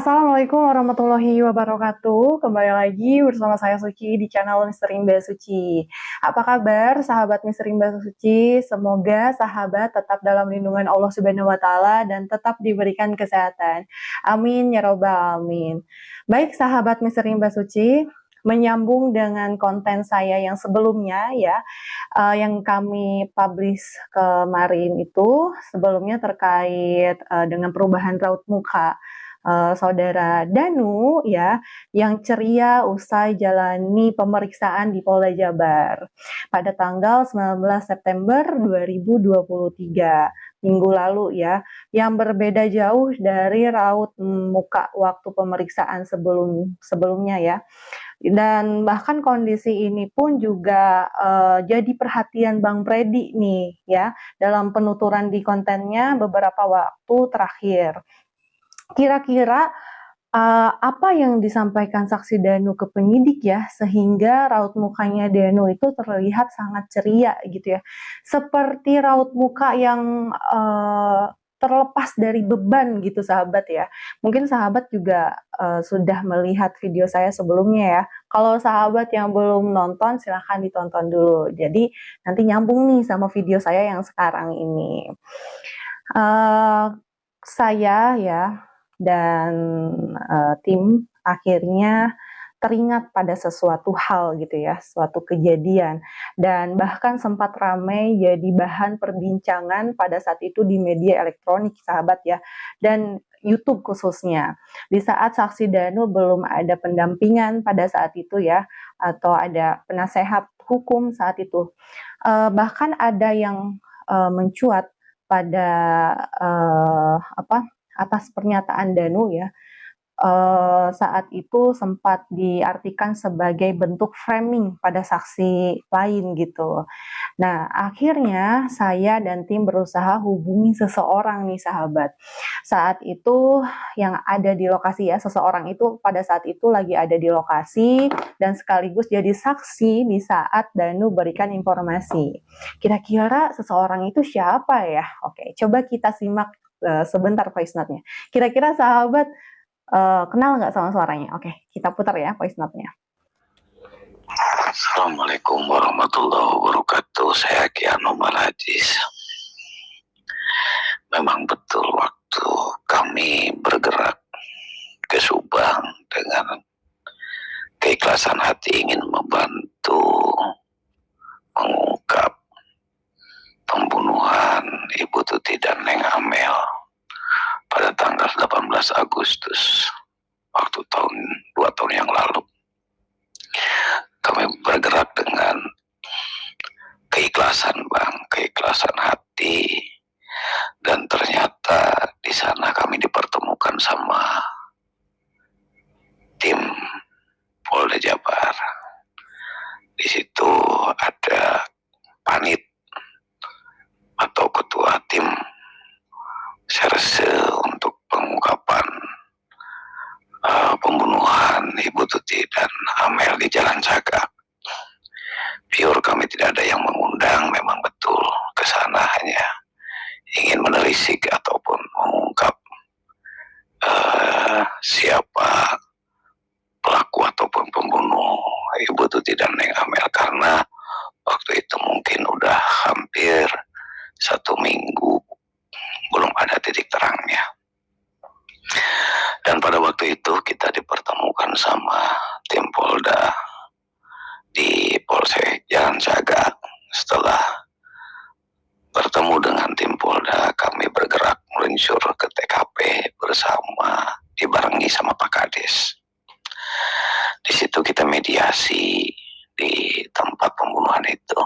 Assalamualaikum warahmatullahi wabarakatuh. Kembali lagi bersama saya Suci di channel Misteri Mbak Suci. Apa kabar sahabat Misteri Mbak Suci? Semoga sahabat tetap dalam lindungan Allah Subhanahu wa taala dan tetap diberikan kesehatan. Amin ya robbal alamin. Baik sahabat Misteri Mbak Suci, menyambung dengan konten saya yang sebelumnya ya, yang kami publish kemarin itu sebelumnya terkait dengan perubahan raut muka saudara Danu ya, yang ceria usai jalani pemeriksaan di Polda Jabar pada tanggal 19 September 2023 minggu lalu ya, yang berbeda jauh dari raut muka waktu pemeriksaan sebelumnya ya. Dan bahkan kondisi ini pun juga jadi perhatian Bang Predi nih ya, dalam penuturan di kontennya beberapa waktu terakhir. Kira-kira apa yang disampaikan saksi Danu ke penyidik ya, sehingga raut mukanya Danu itu terlihat sangat ceria gitu ya. Seperti raut muka yang terlepas dari beban gitu sahabat ya. Mungkin sahabat juga sudah melihat video saya sebelumnya ya. Kalau sahabat yang belum nonton silahkan ditonton dulu. Jadi nanti nyambung nih sama video saya yang sekarang ini. Saya ya dan tim akhirnya teringat pada sesuatu hal gitu ya, suatu kejadian, dan bahkan sempat ramai jadi bahan perbincangan pada saat itu di media elektronik sahabat ya, dan YouTube khususnya. Di saat saksi Danu belum ada pendampingan pada saat itu ya, atau ada penasehat hukum saat itu. Bahkan ada yang mencuat pada atas pernyataan Danu ya, saat itu sempat diartikan sebagai bentuk framing pada saksi lain gitu. Nah, akhirnya saya dan tim berusaha hubungi seseorang nih sahabat. Saat itu yang ada di lokasi ya, seseorang itu pada saat itu lagi ada di lokasi dan sekaligus jadi saksi di saat Danu berikan informasi. Kira-kira seseorang itu siapa ya? Oke, coba kita simak sebentar voice note-nya. Kira-kira sahabat kenal nggak sama suaranya? Oke, kita putar ya voice note-nya. Assalamualaikum warahmatullahi wabarakatuh. Saya Kiano Malajis. Memang betul waktu kami bergerak ke Subang dengan keikhlasan hati ingin membantu mengungkap pembunuhan Ibu Tuti dan Neng Amel pada tanggal 18 Agustus waktu 2 tahun yang lalu. Kami bergerak dengan keikhlasan Bang, keikhlasan hati, dan ternyata di sana kami dipertemukan sama tim Polda Jabar. Di situ ada panit atau ketua tim serse untuk pengungkapan pembunuhan Ibu Tuti dan Amel di Jalan Sagak. Pure kami tidak ada yang mengundang, memang betul ke sana hanya ingin menelisik ataupun mengungkap siapa pelaku ataupun pembunuh Ibu Tuti dan Neng Amel, karena waktu itu mungkin udah hampir 1 minggu belum ada titik terangnya. Dan pada waktu itu kita dipertemukan sama tim Polda di Polsek Jalan Sagak. Setelah bertemu dengan tim Polda, kami bergerak meluncur ke TKP bersama, dibarengi sama Pak Kades. Di situ kita mediasi di tempat pembunuhan itu.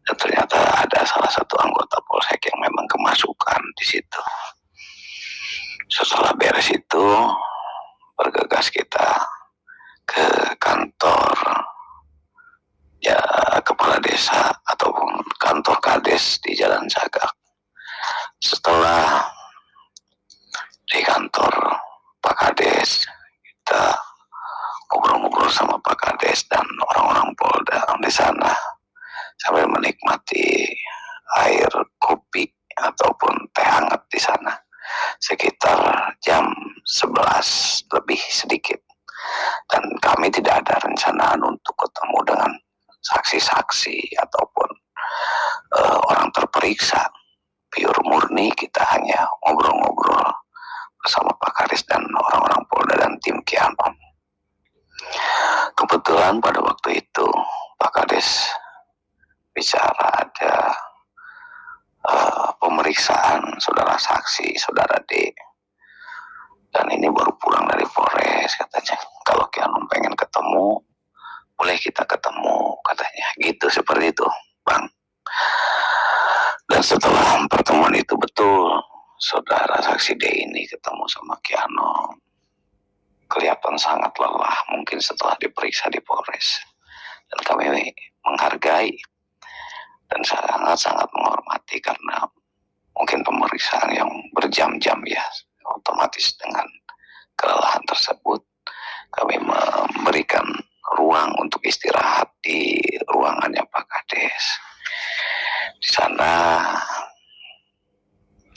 Dan ternyata ada salah satu anggota Polsek yang memang kemasukan di situ. Setelah beres itu, bergegas kita ke kantor ya kepala desa ataupun kantor Kades di Jalan Sagak. Setelah di kantor Pak Kades, kita ngobrol-ngobrol sama Pak Kades dan orang-orang Polda di sana sambil menikmati air kopi ataupun teh hangat di sana. Sekitar jam 11 lebih sedikit. Dan kami tidak ada rencanaan untuk ketemu dengan saksi-saksi ataupun orang terperiksa. Pure murni kita hanya ngobrol-ngobrol bersama Pak Kades dan orang-orang Polda dan tim Kianon. Kebetulan pada waktu itu Pak Kades bicara ada pemeriksaan saudara saksi, saudara D. Dan ini baru pulang dari Polres katanya. Kalau Kianon pengen ketemu, boleh kita ketemu katanya. Gitu, seperti itu, Bang. Dan setelah pertemuan itu betul, saudara saksi D ini ketemu sama Kianon. Kelihatan sangat lelah, mungkin setelah diperiksa di Polres. Dan kami menghargai dan sangat-sangat menghormati karena mungkin pemeriksaan yang berjam-jam ya, otomatis dengan kelelahan tersebut kami memberikan ruang untuk istirahat di ruangannya Pak Kades. Di sana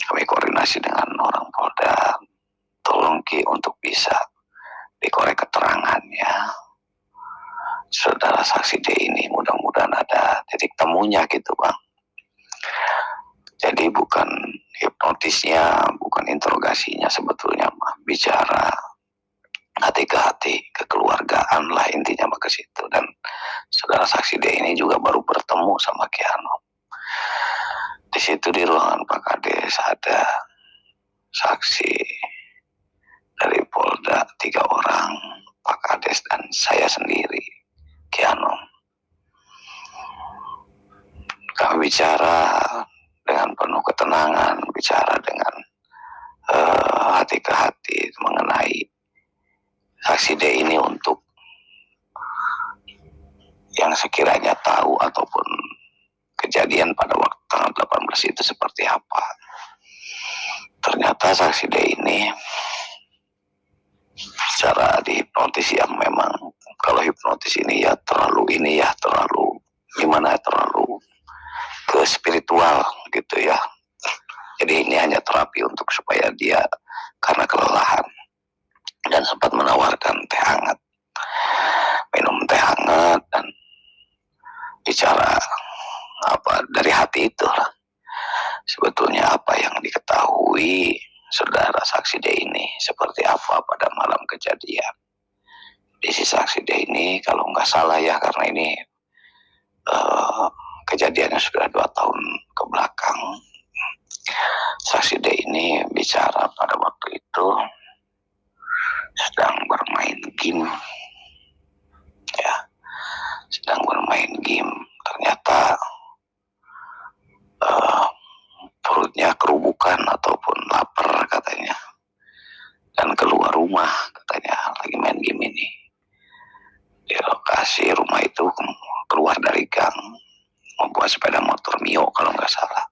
kami koordinasi dengan orang Polda, tolong Ki untuk bisa dikorek keterangannya saudara saksi D ini, mudah-mudahan ada titik temunya gitu Bang. Jadi bukan hipnotisnya, bukan interogasinya sebetulnya mah, bicara hati ke hati, kekeluargaan lah intinya mah ke situ. Dan saudara saksi D ini juga baru bertemu sama Kianon. Di situ di ruangan Pak Kades ada saksi dari Polda 3 orang, Pak Kades dan saya sendiri, Kianon. Kami bicara dengan penuh ketenangan, bicara dengan hati ke hati mengenai saksi D ini untuk yang sekiranya tahu ataupun kejadian pada waktu tanggal 18 itu seperti apa. Ternyata saksi D ini secara dihipnotis yang memang kalau hipnotis ini ya terlalu gimana, terlalu ke spiritual gitu ya. Jadi ini hanya terapi untuk supaya dia karena kelelahan, dan sempat menawarkan teh hangat, minum teh hangat dan bicara apa dari hati itu lah. Sebetulnya apa yang diketahui saudara saksi D ini seperti apa pada malam kejadian. Di si saksi D ini kalau nggak salah ya, karena ini kejadiannya sudah 2 tahun ke belakang. Saksi D ini bicara pada waktu itu sedang bermain game, ya, sedang bermain game. Ternyata perutnya kerubukan ataupun lapar katanya, dan keluar rumah katanya lagi main game ini. Di lokasi rumah itu keluar dari gang, membuat sepeda motor Mio kalau nggak salah.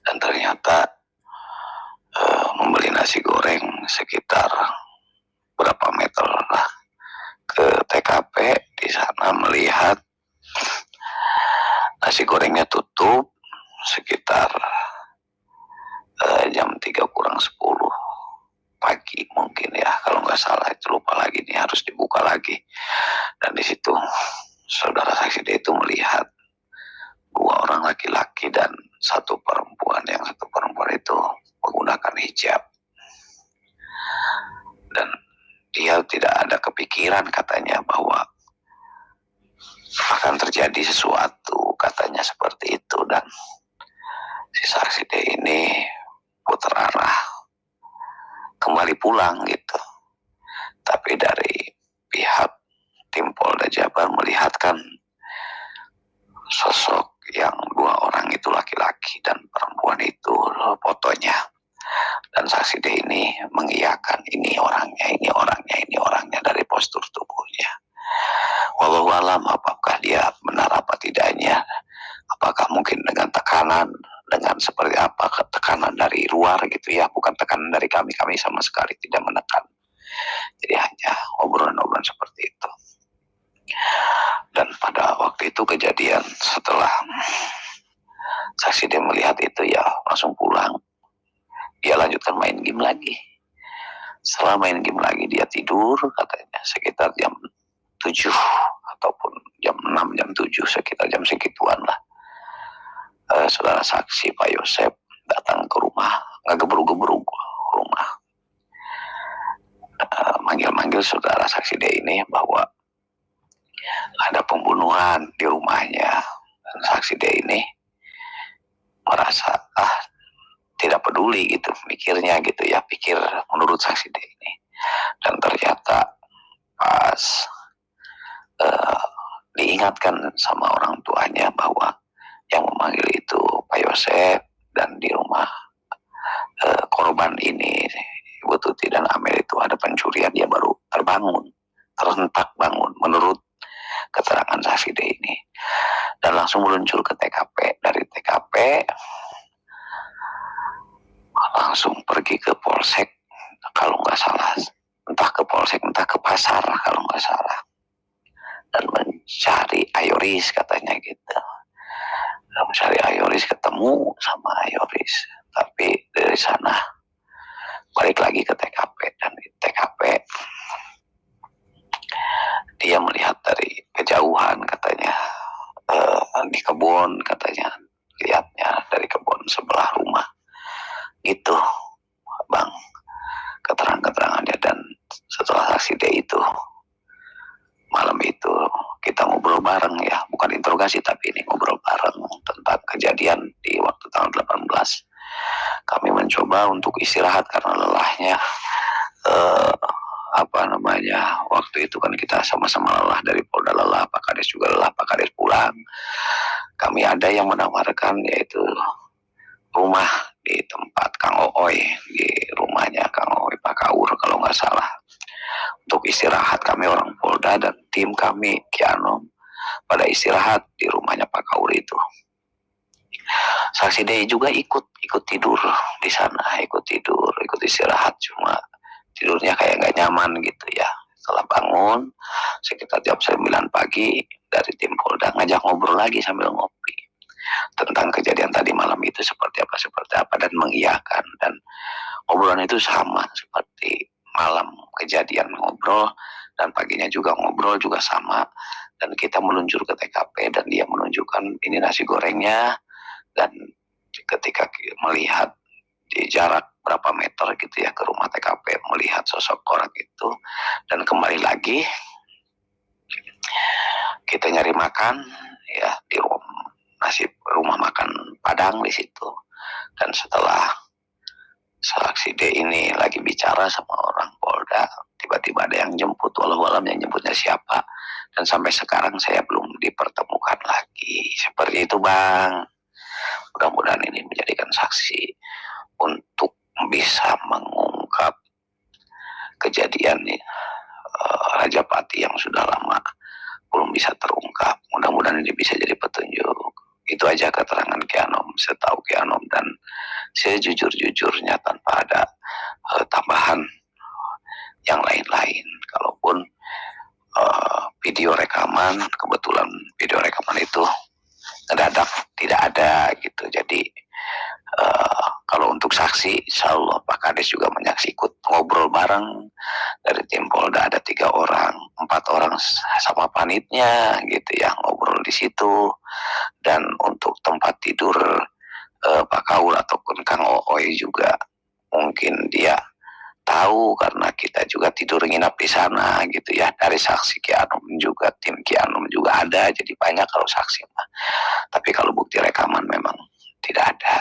Dan ternyata membeli nasi goreng sekitar berapa meter lah ke TKP. Di sana melihat nasi gorengnya tutup sekitar jam 3 kurang 10 pagi mungkin ya, kalau nggak salah, itu lupa lagi nih, harus dibuka lagi. Dan di situ saudara saksi D itu melihat 2 orang laki-laki dan 1 perempuan. Yang 1 perempuan itu menggunakan hijab, dan dia tidak ada kepikiran katanya bahwa akan terjadi sesuatu, katanya seperti itu. Dan si saksi D ini putar arah kembali pulang gitu. Tapi dari pihak tim Polda Jabar melihatkan sosok yang 2 orang itu laki-laki dan perempuan itu fotonya. Dan saksi D ini mengiyakan ini orangnya, ini orangnya, ini orangnya dari postur tubuhnya. Wallahu alam apakah dia benar apa tidaknya, apakah mungkin dengan tekanan, dengan seperti apa, tekanan dari luar gitu ya, bukan tekanan dari kami sama sekali tidak menekan. Jadi hanya obrolan-obrolan seperti itu. Dan pada waktu itu kejadian, setelah saksi dia melihat itu ya langsung pulang. Dia lanjutkan main game lagi. Setelah main game lagi dia tidur katanya sekitar jam 7 ataupun jam 6, jam 7, sekitar jam segituan lah. Saudara saksi Pak Yosep datang ke rumah, ngegebru-gebru rumah, manggil-manggil saudara saksi D ini bahwa ada pembunuhan di rumahnya. Dan saksi D ini merasa tidak peduli gitu, mikirnya gitu ya, pikir menurut saksi D ini. Dan ternyata pas diingatkan sama orang tuanya bahwa yang memanggil itu Pak Yosep, dan di rumah korban ini Ibu Tuti dan Amel itu ada pencurian, dia baru terbangun, terhentak bangun menurut keterangan saksi D ini, dan langsung meluncur ke TKP. Dari TKP langsung pergi ke polsek kalau nggak salah, entah ke polsek entah ke pasar kalau nggak salah, dan mencari Ayoris katanya gitu. Dan mencari Ayoris, ketemu sama Ayoris, tapi dari sana balik lagi ke TKP, dan di TKP dia melihat dari kejauhan katanya, di kebun katanya, lihatnya dari kebun sebelah rumah gitu Bang, keterangannya. Dan setelah saksi D itu, malam itu kita ngobrol bareng ya, bukan interogasi tapi ini ngobrol bareng tentang kejadian di waktu tanggal 18. Kami mencoba untuk istirahat karena lelahnya, waktu itu kan kita sama-sama lelah, dari Polda lelah, Pak Kades juga lelah, Pak Kades pulang. Kami ada yang menawarkan yaitu rumah di tempat Kang Ooy, di rumahnya Kang Ooy Pak Kaur kalau nggak salah, untuk istirahat. Kami orang Polda dan tim kami Kianom pada istirahat di rumahnya Pak Kaur itu. Saksi D juga ikut tidur di sana, ikut istirahat, cuma tidurnya kayak nggak nyaman gitu ya. Setelah bangun sekitar jam 9 pagi, dari tim Polda ngajak ngobrol lagi sambil ngopi tentang kejadian tadi malam itu seperti apa, dan mengiyakan, dan obrolan itu sama seperti malam kejadian ngobrol, dan paginya juga ngobrol juga sama. Dan kita meluncur ke TKP dan dia menunjukkan ini nasi gorengnya, dan ketika melihat di jarak berapa meter gitu ya ke rumah TKP, melihat sosok orang itu, dan kembali lagi kita nyari makan ya di rumah makan Padang di situ. Dan setelah saksi D ini lagi bicara sama orang Polda, tiba-tiba ada yang jemput, walau alam yang jemputnya siapa, dan sampai sekarang saya belum dipertemukan lagi. Seperti itu Bang. Mudah-mudahan ini menjadikan saksi untuk bisa mengungkap kejadian Rajapati yang sudah lama belum bisa terungkap. Mudah-mudahan ini bisa jadi petunjuk. Itu aja keterangan Kianom, setahu Kianom, dan sejujur-jujurnya tanpa ada tambahan yang lain-lain. Kalaupun video rekaman, kebetulan video rekaman itu ngedadak tidak ada gitu. Jadi kalau untuk saksi, insya Allah Pak Kades juga menyaksikan, ikut ngobrol bareng. Dari tim Polda ada 3 orang, 4 orang sama panitnya gitu ya, ngobrol di situ. Dan untuk tempat tidur Pak Kaur ataupun Kang Ooy juga mungkin dia tahu karena kita juga tidur nginap di sana gitu ya. Dari saksi Kianom juga, tim Kianom juga ada, jadi banyak kalau saksi mah. Tapi kalau bukti rekaman memang tidak ada.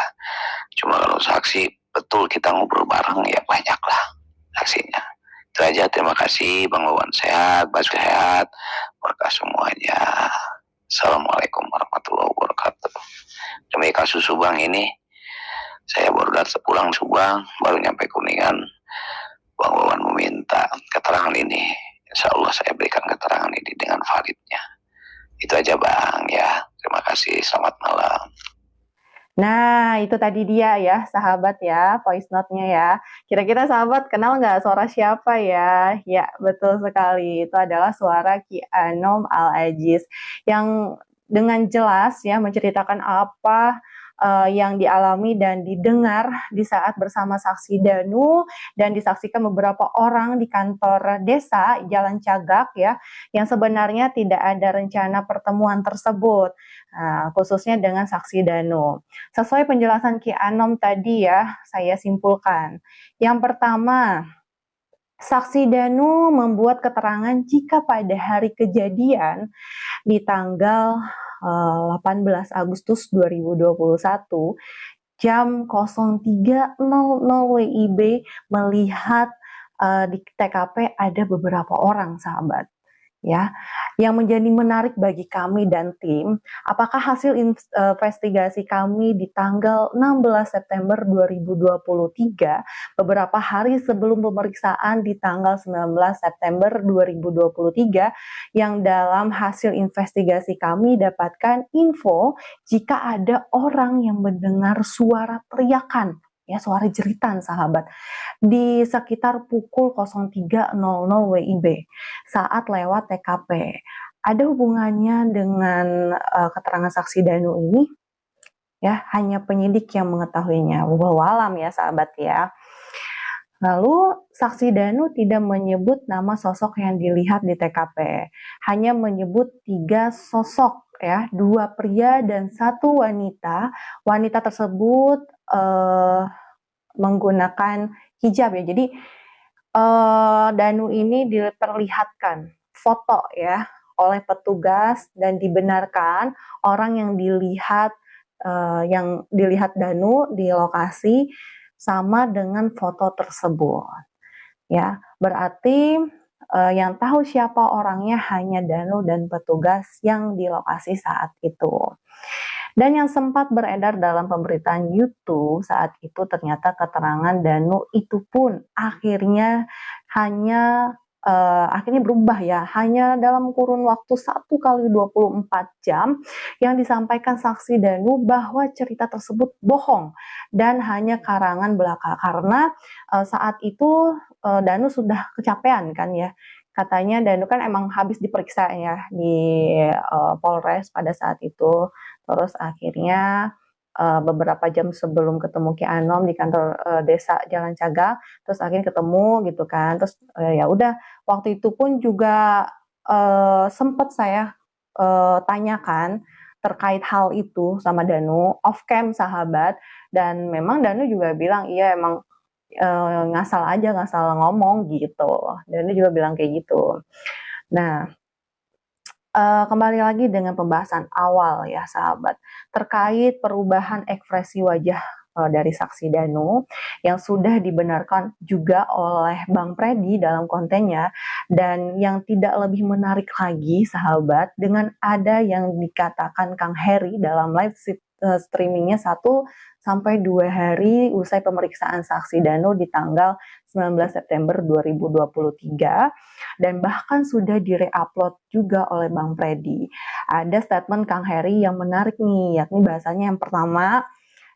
Cuma kalau saksi betul kita ngobrol bareng ya banyak lah saksinya. Itu aja, terima kasih Bang Wawan, sehat, Bas sehat, berkah semuanya. Assalamualaikum warahmatullahi wabarakatuh. Demi kasus Subang ini, saya baru datang pulang Subang, baru nyampe Kuningan. Bang Wawan meminta keterangan ini, insya Allah saya berikan keterangan ini dengan validnya. Itu aja Bang ya, terima kasih, selamat malam. Nah, itu tadi dia ya, sahabat ya, voice note-nya ya. Kira-kira sahabat kenal nggak suara siapa ya? Ya, betul sekali. Itu adalah suara Kianom Al-Aziz yang dengan jelas ya menceritakan apa yang dialami dan didengar di saat bersama saksi Danu dan disaksikan beberapa orang di kantor desa Jalan Cagak ya, yang sebenarnya tidak ada rencana pertemuan tersebut, khususnya dengan saksi Danu. Sesuai penjelasan Ki Anom tadi ya, saya simpulkan. Yang pertama, saksi Danu membuat keterangan jika pada hari kejadian di tanggal 18 Agustus 2021 jam 03.00 WIB melihat di TKP ada beberapa orang sahabat ya. Yang menjadi menarik bagi kami dan tim, apakah hasil investigasi kami di tanggal 16 September 2023, beberapa hari sebelum pemeriksaan di tanggal 19 September 2023, yang dalam hasil investigasi kami dapatkan info jika ada orang yang mendengar suara teriakan, ya suara jeritan sahabat, di sekitar pukul 03.00 WIB saat lewat TKP. Ada hubungannya dengan keterangan saksi Danu ini? Ya, hanya penyidik yang mengetahuinya. Wallahu alam ya sahabat ya. Lalu saksi Danu tidak menyebut nama sosok yang dilihat di TKP, hanya menyebut 3 sosok ya, 2 pria dan 1 wanita. Wanita tersebut menggunakan hijab ya. Jadi Danu ini diperlihatkan foto ya oleh petugas dan dibenarkan orang yang dilihat Danu di lokasi sama dengan foto tersebut. Ya, berarti yang tahu siapa orangnya hanya Danu dan petugas yang di lokasi saat itu. Dan yang sempat beredar dalam pemberitaan YouTube saat itu ternyata keterangan Danu itu pun akhirnya berubah ya, hanya dalam kurun waktu 1 kali 24 jam yang disampaikan saksi Danu bahwa cerita tersebut bohong dan hanya karangan belaka karena saat itu Danu sudah kecapean kan ya. Katanya Danu kan emang habis diperiksa ya di Polres pada saat itu. Terus akhirnya beberapa jam sebelum ketemu Ki Anom di kantor desa Jalan Cagak, terus akhirnya ketemu gitu kan. Terus ya udah, waktu itu pun juga sempat saya tanyakan terkait hal itu sama Danu off cam sahabat, dan memang Danu juga bilang iya emang ngasal aja, ngasal ngomong gitu. Danu juga bilang kayak gitu. Nah, kembali lagi dengan pembahasan awal ya sahabat, terkait perubahan ekspresi wajah dari saksi Danu yang sudah dibenarkan juga oleh Bang Freddy dalam kontennya, dan yang tidak lebih menarik lagi sahabat, dengan ada yang dikatakan Kang Heri dalam live streamingnya 1-2 hari usai pemeriksaan saksi Danu di tanggal 19 September 2023, dan bahkan sudah direupload juga oleh Bang Freddy. Ada statement Kang Heri yang menarik nih, yakni bahasanya yang pertama,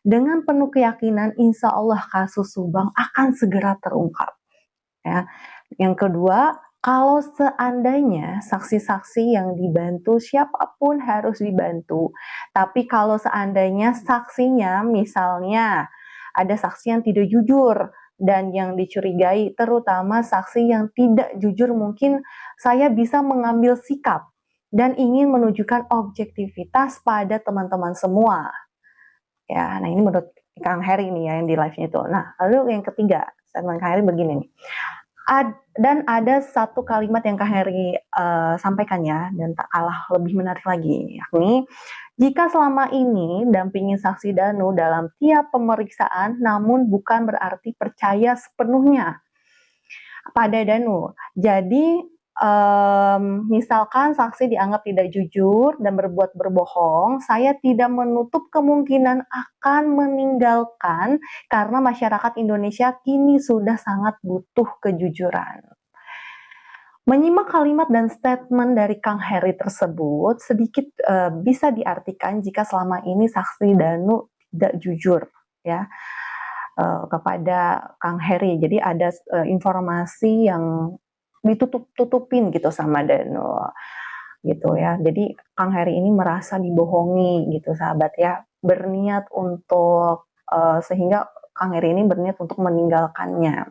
dengan penuh keyakinan insya Allah kasus Subang akan segera terungkap. Ya. Yang kedua, kalau seandainya saksi-saksi yang dibantu, siapapun harus dibantu. Tapi kalau seandainya saksinya, misalnya ada saksi yang tidak jujur dan yang dicurigai, terutama saksi yang tidak jujur, mungkin saya bisa mengambil sikap dan ingin menunjukkan objektivitas pada teman-teman semua. Ya, nah ini menurut Kang Heri nih ya yang di live-nya itu. Nah, lalu yang ketiga, statement Kang Heri begini nih. Dan ada satu kalimat yang Kang Heri sampaikan ya, dan tak kalah lebih menarik lagi, yakni jika selama ini dampingi saksi Danu dalam tiap pemeriksaan, namun bukan berarti percaya sepenuhnya pada Danu. Jadi misalkan saksi dianggap tidak jujur dan berbuat berbohong, saya tidak menutup kemungkinan akan meninggalkan karena masyarakat Indonesia kini sudah sangat butuh kejujuran. Menyimak kalimat dan statement dari Kang Heri tersebut sedikit bisa diartikan jika selama ini saksi Danu tidak jujur ya kepada Kang Heri. Jadi ada informasi yang ditutup-tutupin gitu sama Danu gitu ya. Jadi Kang Heri ini merasa dibohongi gitu sahabat ya. berniat untuk sehingga Kang Heri ini berniat untuk meninggalkannya.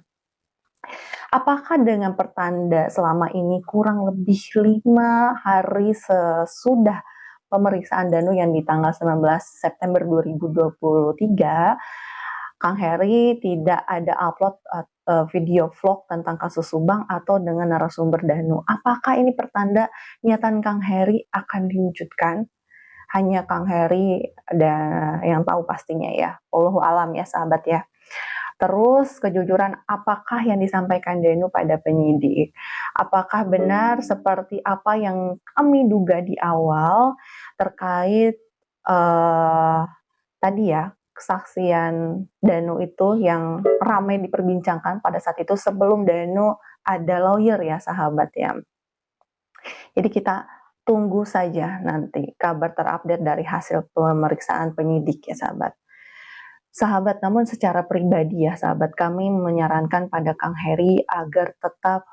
Apakah dengan pertanda selama ini kurang lebih 5 hari sesudah pemeriksaan Danu yang di tanggal 19 September 2023, Kang Heri tidak ada upload video vlog tentang kasus Subang atau dengan narasumber Danu. Apakah ini pertanda niatan Kang Heri akan diwujudkan? Hanya Kang Heri dan yang tahu pastinya ya. Wallahu alam ya sahabat ya. Terus kejujuran apakah yang disampaikan Danu pada penyidik? Apakah benar seperti apa yang kami duga di awal terkait tadi ya kesaksian Danu itu yang ramai diperbincangkan pada saat itu sebelum Danu ada lawyer ya sahabat ya. Jadi kita tunggu saja nanti kabar terupdate dari hasil pemeriksaan penyidik ya sahabat. Sahabat, namun secara pribadi ya sahabat, kami menyarankan pada Kang Heri agar tetap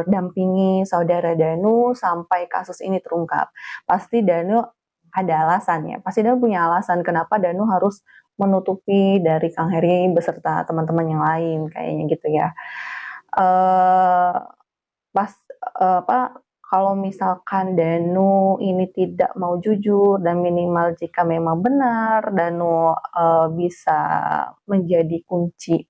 dampingi saudara Danu sampai kasus ini terungkap. Pasti Danu ada alasannya, pasti Danu punya alasan kenapa Danu harus menutupi dari Kang Heri beserta teman-teman yang lain kayaknya gitu ya. Kalau misalkan Danu ini tidak mau jujur dan minimal jika memang benar Danu bisa menjadi kunci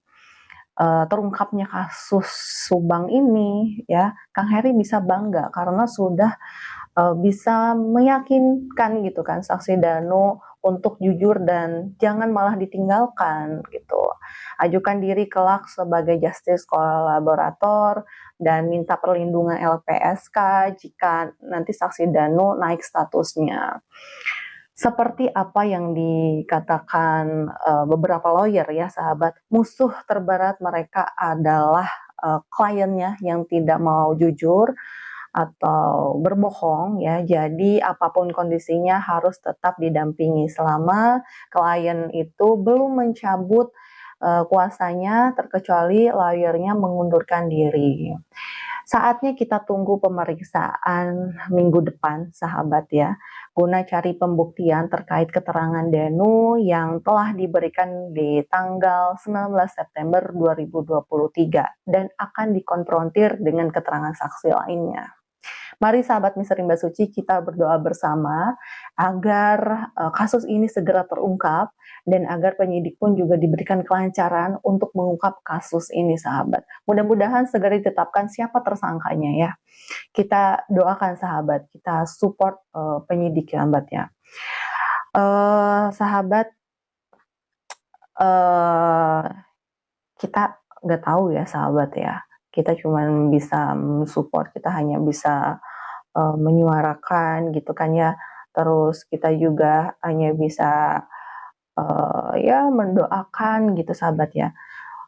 terungkapnya kasus Subang ini ya, Kang Heri bisa bangga karena sudah bisa meyakinkan gitu kan saksi Danu untuk jujur dan jangan malah ditinggalkan gitu. Ajukan diri kelak sebagai justice kolaborator dan minta perlindungan LPSK jika nanti saksi Danu naik statusnya. Seperti apa yang dikatakan beberapa lawyer ya sahabat, musuh terberat mereka adalah kliennya yang tidak mau jujur atau berbohong ya. Jadi apapun kondisinya harus tetap didampingi selama klien itu belum mencabut kuasanya terkecuali lawyernya mengundurkan diri. Saatnya kita tunggu pemeriksaan minggu depan sahabat ya, guna cari pembuktian terkait keterangan Danu yang telah diberikan di tanggal 19 September 2023 dan akan dikonfrontir dengan keterangan saksi lainnya. Mari sahabat Misteri Mbak Suci kita berdoa bersama agar kasus ini segera terungkap dan agar penyidik pun juga diberikan kelancaran untuk mengungkap kasus ini sahabat. Mudah-mudahan segera ditetapkan siapa tersangkanya ya. Kita doakan sahabat, kita support penyidik sahabat ya. Sahabat, kita nggak tahu ya sahabat ya. Kita cuma bisa support, kita hanya bisa menyuarakan gitu kan ya. Terus kita juga hanya bisa ya mendoakan gitu sahabat ya.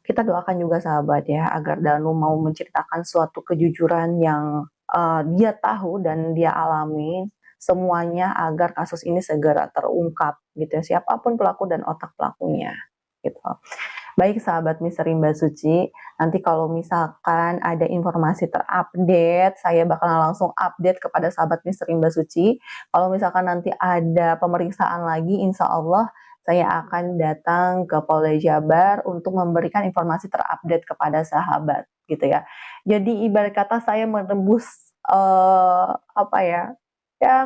Kita doakan juga sahabat ya agar Danu mau menceritakan suatu kejujuran yang dia tahu dan dia alami semuanya agar kasus ini segera terungkap gitu ya. Siapapun pelaku dan otak pelakunya gitu. Baik sahabat Misteri Mbak Suci, nanti kalau misalkan ada informasi terupdate, saya bakalan langsung update kepada sahabat Misteri Mbak Suci. Kalau misalkan nanti ada pemeriksaan lagi, insya Allah saya akan datang ke Polda Jabar untuk memberikan informasi terupdate kepada sahabat, gitu ya. Jadi ibarat kata saya menembus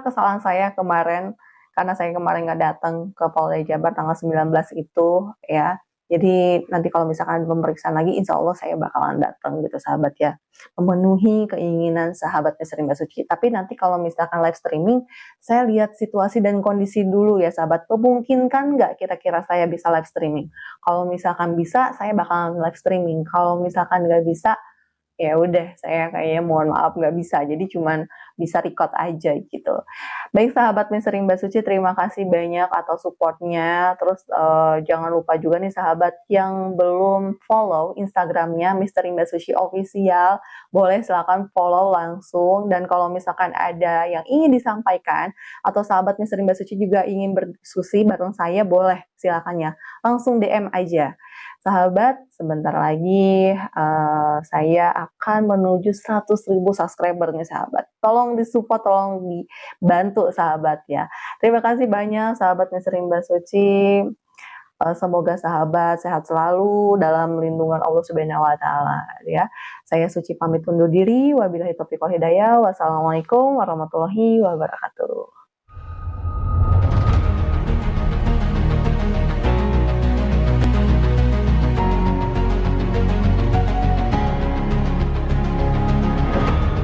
kesalahan saya kemarin, karena saya kemarin nggak datang ke Polda Jabar tanggal 19 itu, ya. Jadi nanti kalau misalkan pemeriksaan lagi, insya Allah saya bakalan datang gitu sahabat ya. Memenuhi keinginan sahabat Misteri Mbak Suci. Tapi nanti kalau misalkan live streaming, saya lihat situasi dan kondisi dulu ya sahabat. Memungkinkan nggak kira-kira saya bisa live streaming? Kalau misalkan bisa, saya bakalan live streaming. Kalau misalkan nggak bisa, ya udah saya kayaknya mohon maaf nggak bisa, jadi cuman bisa record aja gitu. Baik sahabat Misteri Mbak Suci, terima kasih banyak atas supportnya. Terus jangan lupa juga nih sahabat yang belum follow Instagramnya Misteri Mbak Suci Official, boleh silakan follow langsung. Dan kalau misalkan ada yang ingin disampaikan atau sahabat Misteri Mbak Suci juga ingin berdiskusi bareng saya, boleh silakan ya, langsung DM aja. Sahabat, sebentar lagi saya akan menuju 100.000 subscriber nih sahabat. Tolong disupport, tolong dibantu sahabat ya. Terima kasih banyak sahabat Miss Rimba Suci. Semoga sahabat sehat selalu dalam lindungan Allah Subhanahu wa taala ya. Saya Suci pamit undur diri. Wabillahi taufiq wal hidayah. Wassalamualaikum warahmatullahi wabarakatuh.